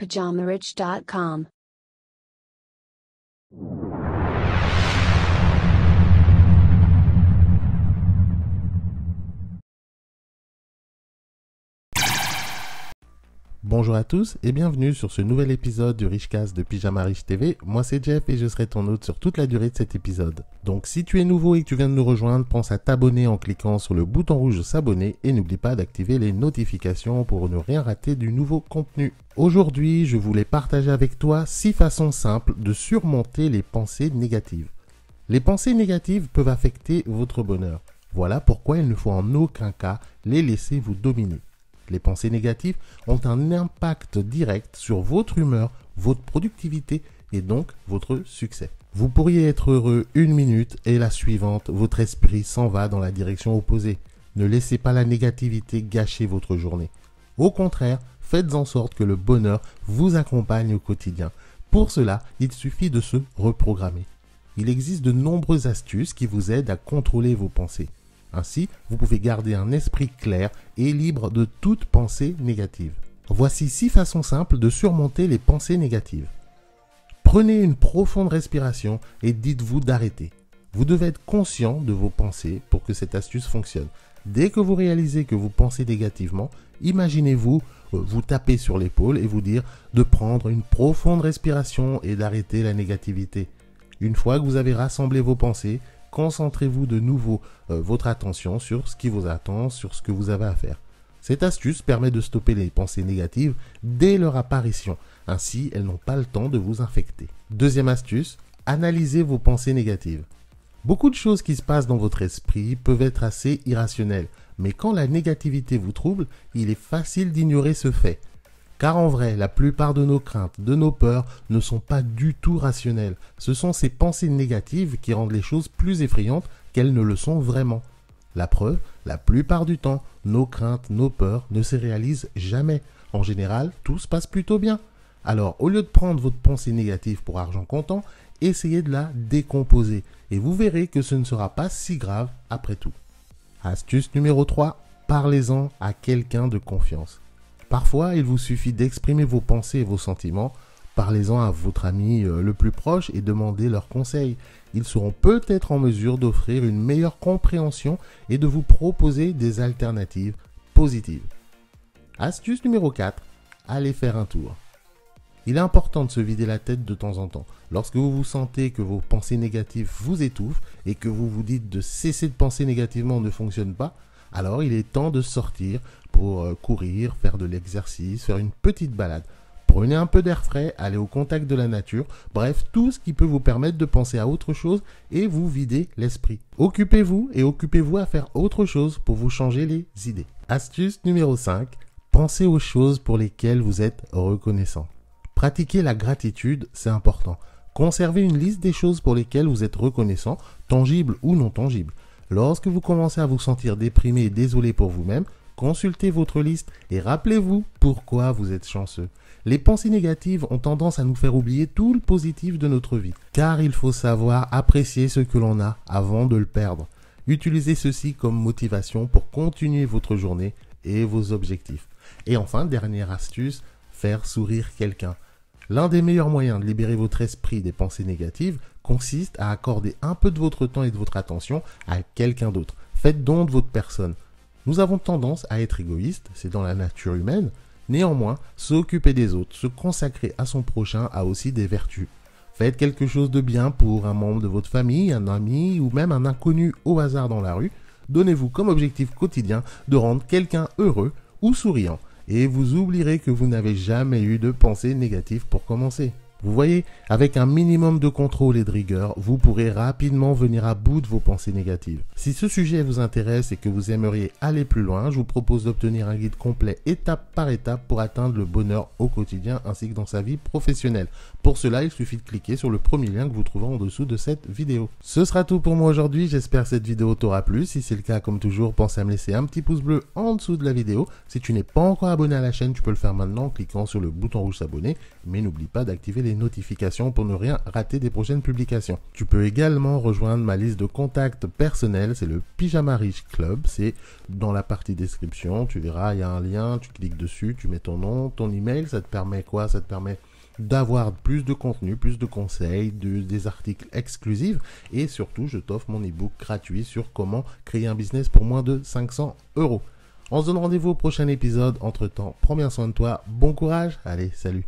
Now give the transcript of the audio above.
PajamaRich.com. Bonjour à tous et bienvenue sur ce nouvel épisode du Richcast de Pyjama Rich TV. Moi c'est Jeff et je serai ton hôte sur toute la durée de cet épisode. Donc si tu es nouveau et que tu viens de nous rejoindre, pense à t'abonner en cliquant sur le bouton rouge de s'abonner et n'oublie pas d'activer les notifications pour ne rien rater du nouveau contenu. Aujourd'hui, je voulais partager avec toi 6 façons simples de surmonter les pensées négatives. Les pensées négatives peuvent affecter votre bonheur. Voilà pourquoi il ne faut en aucun cas les laisser vous dominer. Les pensées négatives ont un impact direct sur votre humeur, votre productivité et donc votre succès. Vous pourriez être heureux une minute et la suivante, votre esprit s'en va dans la direction opposée. Ne laissez pas la négativité gâcher votre journée. Au contraire, faites en sorte que le bonheur vous accompagne au quotidien. Pour cela, il suffit de se reprogrammer. Il existe de nombreuses astuces qui vous aident à contrôler vos pensées. Ainsi, vous pouvez garder un esprit clair et libre de toute pensée négative. Voici 6 façons simples de surmonter les pensées négatives. Prenez une profonde respiration et dites-vous d'arrêter. Vous devez être conscient de vos pensées pour que cette astuce fonctionne. Dès que vous réalisez que vous pensez négativement, imaginez-vous vous taper sur l'épaule et vous dire de prendre une profonde respiration et d'arrêter la négativité. Une fois que vous avez rassemblé vos pensées, concentrez-vous de nouveau votre attention sur ce qui vous attend, sur ce que vous avez à faire. Cette astuce permet de stopper les pensées négatives dès leur apparition. Ainsi, elles n'ont pas le temps de vous infecter. Deuxième astuce, analysez vos pensées négatives. Beaucoup de choses qui se passent dans votre esprit peuvent être assez irrationnelles, mais quand la négativité vous trouble, il est facile d'ignorer ce fait. Car en vrai, la plupart de nos craintes, de nos peurs ne sont pas du tout rationnelles. Ce sont ces pensées négatives qui rendent les choses plus effrayantes qu'elles ne le sont vraiment. La preuve, la plupart du temps, nos craintes, nos peurs ne se réalisent jamais. En général, tout se passe plutôt bien. Alors, au lieu de prendre votre pensée négative pour argent comptant, essayez de la décomposer et vous verrez que ce ne sera pas si grave après tout. Astuce numéro 3, parlez-en à quelqu'un de confiance. Parfois, il vous suffit d'exprimer vos pensées et vos sentiments. Parlez-en à votre ami le plus proche et demandez leurs conseils. Ils seront peut-être en mesure d'offrir une meilleure compréhension et de vous proposer des alternatives positives. Astuce numéro 4, allez faire un tour. Il est important de se vider la tête de temps en temps. Lorsque vous vous sentez que vos pensées négatives vous étouffent et que vous vous dites de cesser de penser négativement ne fonctionne pas, alors il est temps de sortir pour courir, faire de l'exercice, faire une petite balade. Prenez un peu d'air frais, allez au contact de la nature, bref, tout ce qui peut vous permettre de penser à autre chose et vous vider l'esprit. Occupez-vous à faire autre chose pour vous changer les idées. Astuce numéro 5, pensez aux choses pour lesquelles vous êtes reconnaissant. Pratiquer la gratitude, c'est important. Conservez une liste des choses pour lesquelles vous êtes reconnaissant, tangibles ou non tangibles. Lorsque vous commencez à vous sentir déprimé et désolé pour vous-même, consultez votre liste et rappelez-vous pourquoi vous êtes chanceux. Les pensées négatives ont tendance à nous faire oublier tout le positif de notre vie, car il faut savoir apprécier ce que l'on a avant de le perdre. Utilisez ceci comme motivation pour continuer votre journée et vos objectifs. Et enfin, dernière astuce, faire sourire quelqu'un. L'un des meilleurs moyens de libérer votre esprit des pensées négatives consiste à accorder un peu de votre temps et de votre attention à quelqu'un d'autre. Faites don de votre personne. Nous avons tendance à être égoïstes, c'est dans la nature humaine. Néanmoins, s'occuper des autres, se consacrer à son prochain a aussi des vertus. Faites quelque chose de bien pour un membre de votre famille, un ami ou même un inconnu au hasard dans la rue. Donnez-vous comme objectif quotidien de rendre quelqu'un heureux ou souriant. Et vous oublierez que vous n'avez jamais eu de pensée négative pour commencer. Vous voyez, avec un minimum de contrôle et de rigueur, vous pourrez rapidement venir à bout de vos pensées négatives. Si ce sujet vous intéresse et que vous aimeriez aller plus loin, je vous propose d'obtenir un guide complet étape par étape pour atteindre le bonheur au quotidien ainsi que dans sa vie professionnelle. Pour cela, il suffit de cliquer sur le premier lien que vous trouverez en dessous de cette vidéo. Ce sera tout pour moi aujourd'hui, j'espère que cette vidéo t'aura plu. Si c'est le cas, comme toujours, pense à me laisser un petit pouce bleu en dessous de la vidéo. Si tu n'es pas encore abonné à la chaîne, tu peux le faire maintenant en cliquant sur le bouton rouge s'abonner, mais n'oublie pas d'activer les les notifications pour ne rien rater des prochaines publications. Tu peux également rejoindre ma liste de contacts personnels, c'est le Pyjama Riche Club, c'est dans la partie description, tu verras, il y a un lien, tu cliques dessus, tu mets ton nom, ton email, ça te permet quoi? Ça te permet d'avoir plus de contenu, plus de conseils, des articles exclusifs et surtout je t'offre mon ebook gratuit sur comment créer un business pour moins de 500 €. On se donne rendez-vous au prochain épisode. Entre temps, prends bien soin de toi, bon courage, allez, salut.